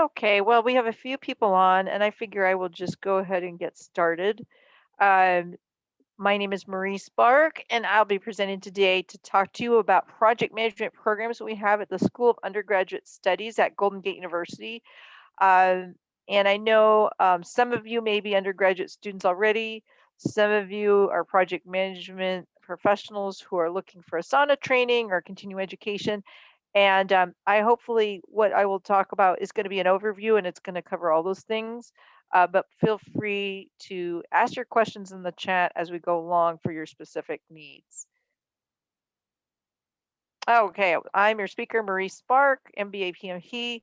Okay, well, we have a few people on, and I figure I will just go ahead and get started. Um, my name is Marie Spark, and I'll be presenting today to talk to you about project management programs that we have at the School of Undergraduate Studies at Golden Gate University. Um, and I know some of you may be undergraduate students already. Some of you are project management professionals who are looking for Asana training or continuing education. And I hopefully what I will talk about is going to be an overview and it's going to cover all those things. But feel free to ask your questions in the chat as we go along for your specific needs. Okay, I'm your speaker, Marie Spark, MBA PMP.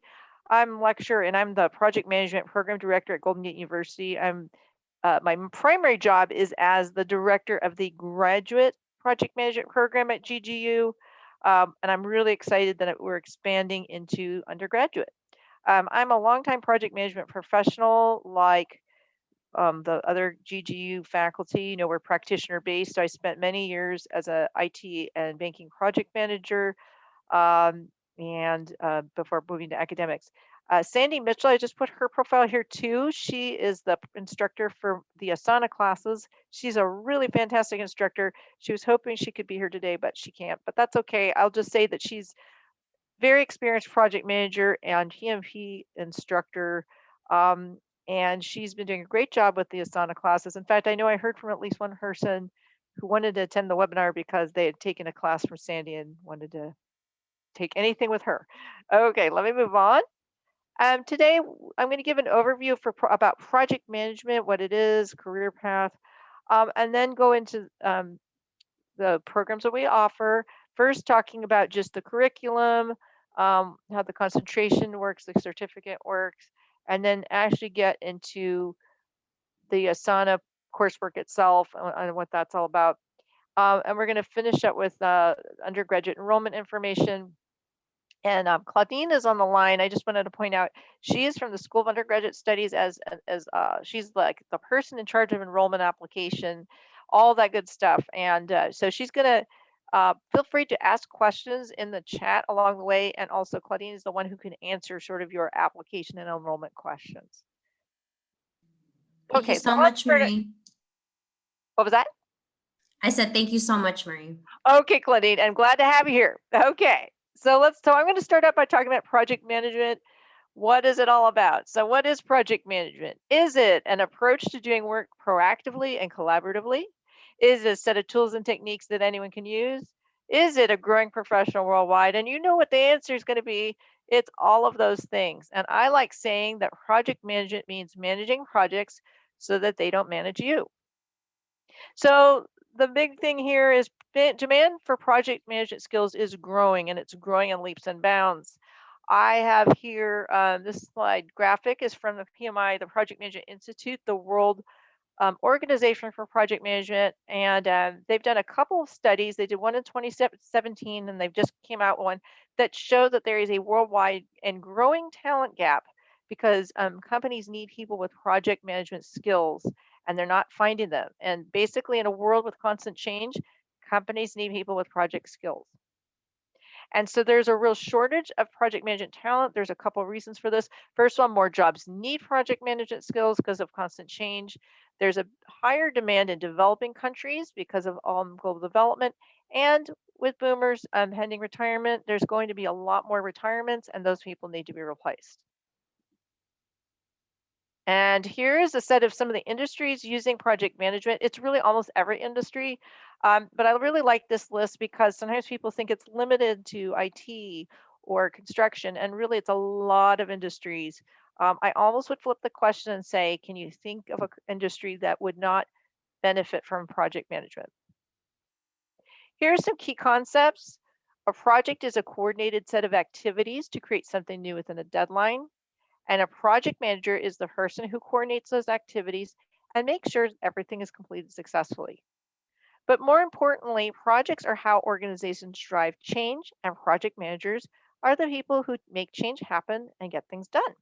I'm lecturer and I'm the project management program director at Golden Gate University. My primary job is as the director of the graduate project management program at GGU. And I'm really excited that we're expanding into undergraduate. I'm a longtime project management professional, like the other GGU faculty. We're practitioner based. So I spent many years as a IT and banking project manager, um, and before moving to academics. Sandy Mitchell, I just put her profile here too. She is the instructor for the Asana classes. She's a really fantastic instructor. She was hoping she could be here today, but she can't. But that's okay. I'll just say that she's very experienced project manager and PMP instructor. Um, and she's been doing a great job with the Asana classes. In fact, I know I heard from at least one person who wanted to attend the webinar because they had taken a class from Sandy and wanted to take anything with her. Okay, let me move on. Today, I'm going to give an overview about project management, what it is, career path, and then go into the programs that we offer. First, talking about just the curriculum, how the concentration works, the certificate works, and then actually get into the Asana coursework itself and what that's all about. And we're going to finish up with undergraduate enrollment information. And Claudine is on the line. I just wanted to point out she is from the School of Undergraduate Studies as she's like the person in charge of enrollment application, all that good stuff. And so she's gonna feel free to ask questions in the chat along the way. And also Claudine is the one who can answer sort of your application and enrollment questions. Thank you Okay, so so let's much, start. Marie. What was that? I said thank you so much, Marie. Okay, Claudine, I'm glad to have you here. Okay, so I'm going to start out by talking about project management. What is it all about? So what is project management? Is it an approach to doing work proactively and collaboratively? Is it a set of tools and techniques that anyone can use? Is it a growing professional worldwide? And you know what the answer is going to be. It's all of those things. And I like saying that project management means managing projects so that they don't manage you. So the big thing here is demand for project management skills is growing, and it's growing in leaps and bounds. I have here this slide graphic is from the PMI, the Project Management Institute, the World Organization for Project Management, and they've done a couple of studies. They did one in 2017, and they've just came out one that show that there is a worldwide and growing talent gap because companies need people with project management skills, and they're not finding them. And basically, in a world with constant change, companies need people with project skills. And so there's a real shortage of project management talent. There's a couple of reasons for this. First one, more jobs need project management skills because of constant change. There's a higher demand in developing countries because of global development. And with boomers pending retirement, there's going to be a lot more retirements, and those people need to be replaced. And here's a set of some of the industries using project management. It's really almost every industry, but I really like this list because sometimes people think it's limited to IT or construction, and really it's a lot of industries. I almost would flip the question and say, can you think of an industry that would not benefit from project management? Here are some key concepts. A project is a coordinated set of activities to create something new within a deadline. And a project manager is the person who coordinates those activities and makes sure everything is completed successfully. But more importantly, projects are how organizations drive change, and project managers are the people who make change happen and get things done.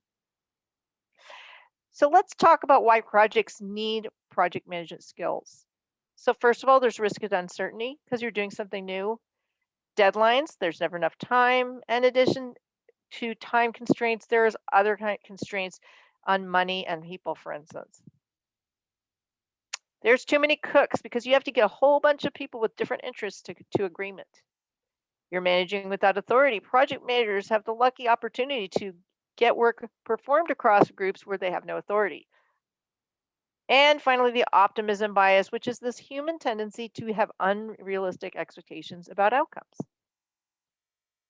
So let's talk about why projects need project management skills. So first of all, there's risk and uncertainty because you're doing something new. Deadlines, there's never enough time. In addition to time constraints, there's other kind of constraints on money and people, for instance. There's too many cooks because you have to get a whole bunch of people with different interests to agreement. You're managing without authority. Project managers have the lucky opportunity to get work performed across groups where they have no authority. And finally, the optimism bias, which is this human tendency to have unrealistic expectations about outcomes.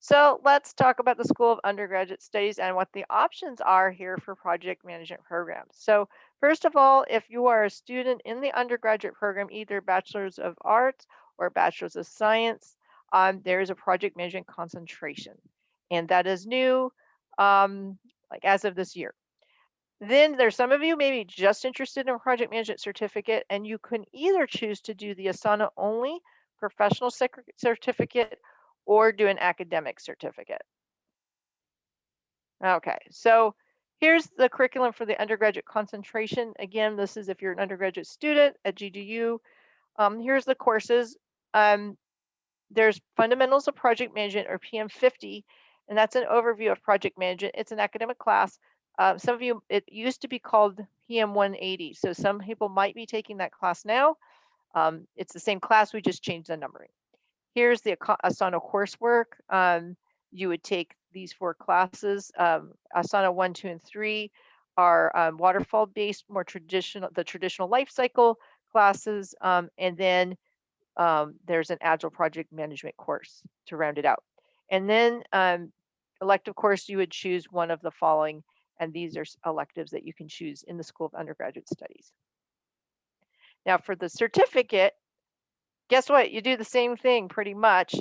So let's talk about the School of Undergraduate Studies and what the options are here for project management programs. So first of all, if you are a student in the undergraduate program, either Bachelor's of Arts or Bachelor's of Science, there is a project management concentration. And that is new, like as of this year. Then there's some of you maybe just interested in a project management certificate, and you can either choose to do the Asana only professional certificate or do an academic certificate. Okay, so here's the curriculum for the undergraduate concentration. Again, this is if you're an undergraduate student at GDU. Here's the courses. There's Fundamentals of Project Management, or PM50, and that's an overview of project management. It's an academic class. Some of you, it used to be called PM180, so some people might be taking that class now. It's the same class, we just changed the numbering. Here's the Asana coursework. You would take these 4 classes. Asana 1, 2, and 3 are waterfall-based, more traditional, the traditional life cycle classes, and then there's an Agile project management course to round it out. And then elective course, you would choose one of the following, and these are electives that you can choose in the School of Undergraduate Studies. Now for the certificate, guess what? You do the same thing pretty much,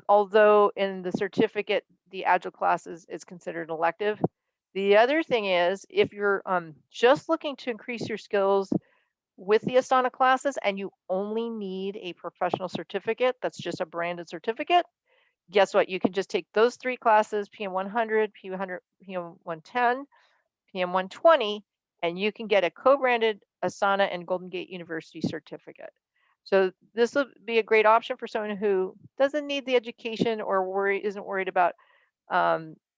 although in the certificate, the Agile class is considered an elective. The other thing is, if you're just looking to increase your skills with the Asana classes and you only need a professional certificate, that's just a branded certificate, guess what? You can just take those 3 classes, PM100, PM110, PM120, and you can get a co-branded Asana and Golden Gate University certificate. So this will be a great option for someone who doesn't need the education or isn't worried about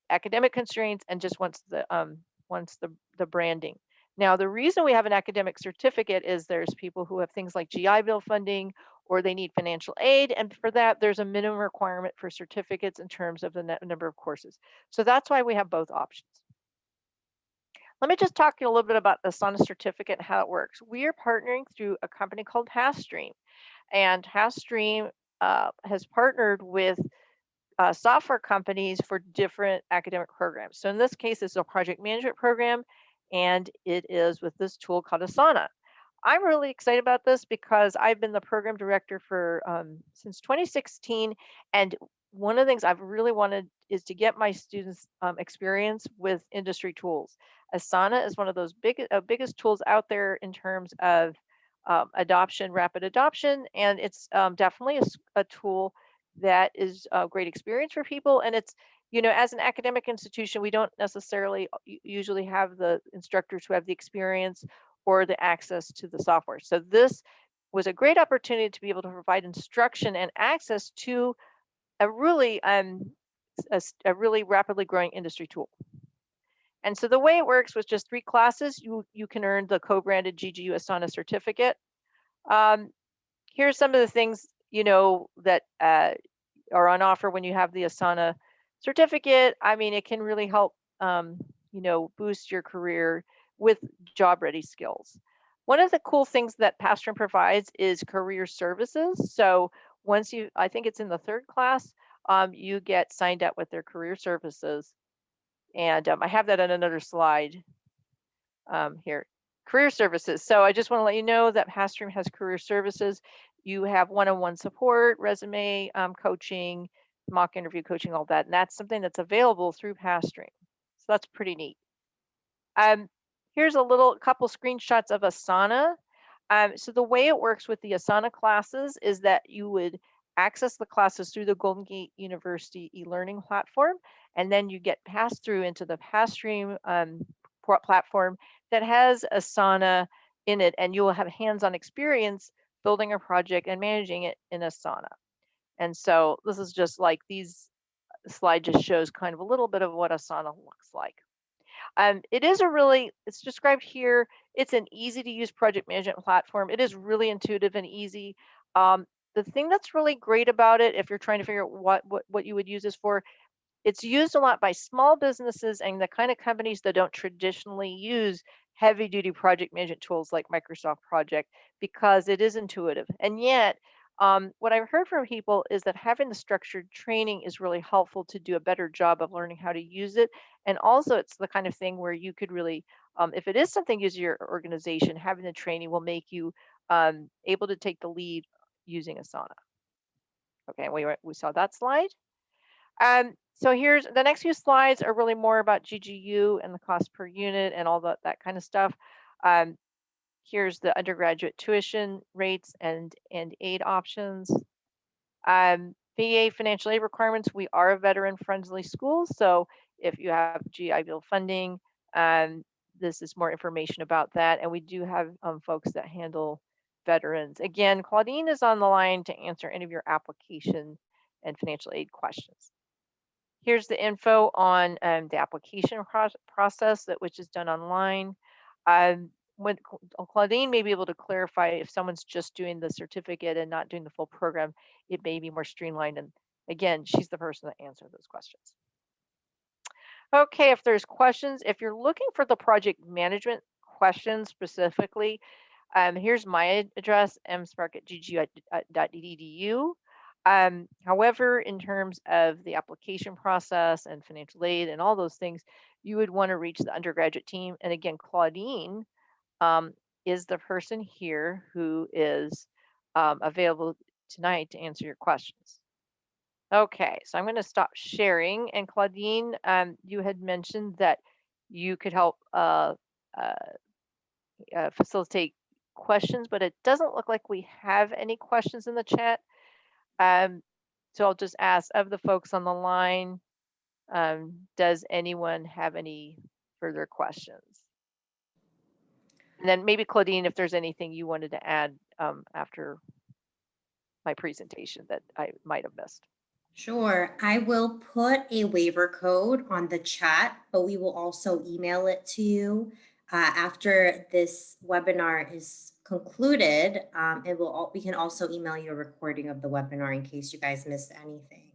academic constraints and just wants the branding. Now, the reason we have an academic certificate is there's people who have things like GI Bill funding or they need financial aid. And for that, there's a minimum requirement for certificates in terms of the number of courses. So that's why we have both options. Let me just talk a little bit about the Asana certificate and how it works. We are partnering through a company called HassStream. And HassStream has partnered with software companies for different academic programs. So in this case, it's a project management program, and it is with this tool called Asana. I'm really excited about this because I've been the program director for since 2016, and one of the things I've really wanted is to get my students experience with industry tools. Asana is one of those biggest tools out there in terms of adoption, rapid adoption, and it's definitely a tool that is a great experience for people. And it's, as an academic institution, we don't necessarily usually have the instructors who have the experience or the access to the software. So this was a great opportunity to be able to provide instruction and access to a really rapidly growing industry tool. And so the way it works was just 3 classes. You can earn the co-branded GGU Asana certificate. Here's some of the things that are on offer when you have the Asana certificate. I mean, it can really help boost your career with job ready skills. One of the cool things that Pastron provides is career services. So once I think it's in the 3rd class, you get signed up with their career services. And I have that on another slide here. Career services. So I just want to let you know that Pastron has career services. You have one-on-one support, resume coaching, mock interview coaching, all that. And that's something that's available through Pastron. So that's pretty neat. Here's a couple screenshots of Asana. So the way it works with the Asana classes is that you would access the classes through the Golden Gate University e-learning platform, and then you get passed through into the Pastron platform that has Asana in it, and you will have hands-on experience building a project and managing it in Asana. And so this is just like these slide just shows kind of a little bit of what Asana looks like. It's described here, it's an easy to use project management platform. It is really intuitive and easy. The thing that's really great about it, if you're trying to figure out what you would use this for, it's used a lot by small businesses and the kind of companies that don't traditionally use heavy duty project management tools like Microsoft Project because it is intuitive. And yet, what I've heard from people is that having the structured training is really helpful to do a better job of learning how to use it. And also, it's the kind of thing where you could really, if it is something using your organization, having the training will make you able to take the lead using Asana. Okay, we saw that slide. So here's the next few slides are really more about GGU and the cost per unit and all that kind of stuff. Um, here's the undergraduate tuition rates and aid options. VA financial aid requirements. We are a veteran-friendly school, so if you have GI Bill funding, this is more information about that. And we do have folks that handle veterans. Again, Claudine is on the line to answer any of your application and financial aid questions. Here's the info on the application process which is done online. Claudine may be able to clarify if someone's just doing the certificate and not doing the full program, it may be more streamlined. And again, she's the person that answers those questions. Okay, if there's questions, if you're looking for the project management questions specifically, here's my address, mspark@ggu.edu. However, in terms of the application process and financial aid and all those things, you would want to reach the undergraduate team. And again, Claudine is the person here who is available tonight to answer your questions. Okay, so I'm going to stop sharing. And Claudine, you had mentioned that you could help facilitate questions, but it doesn't look like we have any questions in the chat. So I'll just ask of the folks on the line, does anyone have any further questions? And then maybe Claudine, if there's anything you wanted to add after my presentation that I might have missed. Sure. I will put a waiver code on the chat, but we will also email it to you after this webinar is concluded. We can also email you a recording of the webinar in case you guys missed anything.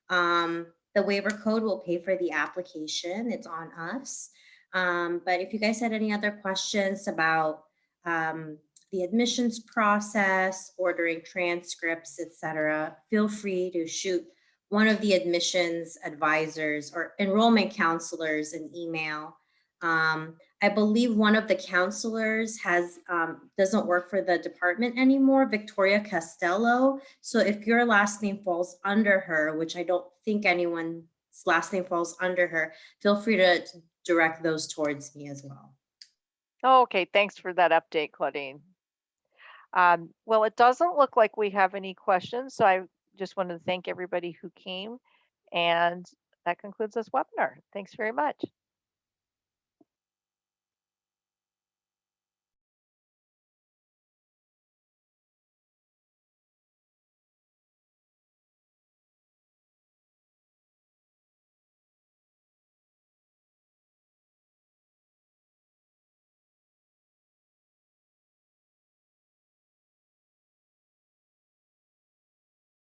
The waiver code will pay for the application. It's on us. But if you guys had any other questions about the admissions process, ordering transcripts, etc., feel free to shoot one of the admissions advisors or enrollment counselors an email. I believe one of the counselors doesn't work for the department anymore, Victoria Costello. So if your last name falls under her, which I don't think anyone's last name falls under her, feel free to direct those towards me as well. Oh, okay, thanks for that update, Claudine. Well, it doesn't look like we have any questions, so I just wanted to thank everybody who came, and that concludes this webinar. Thanks very much.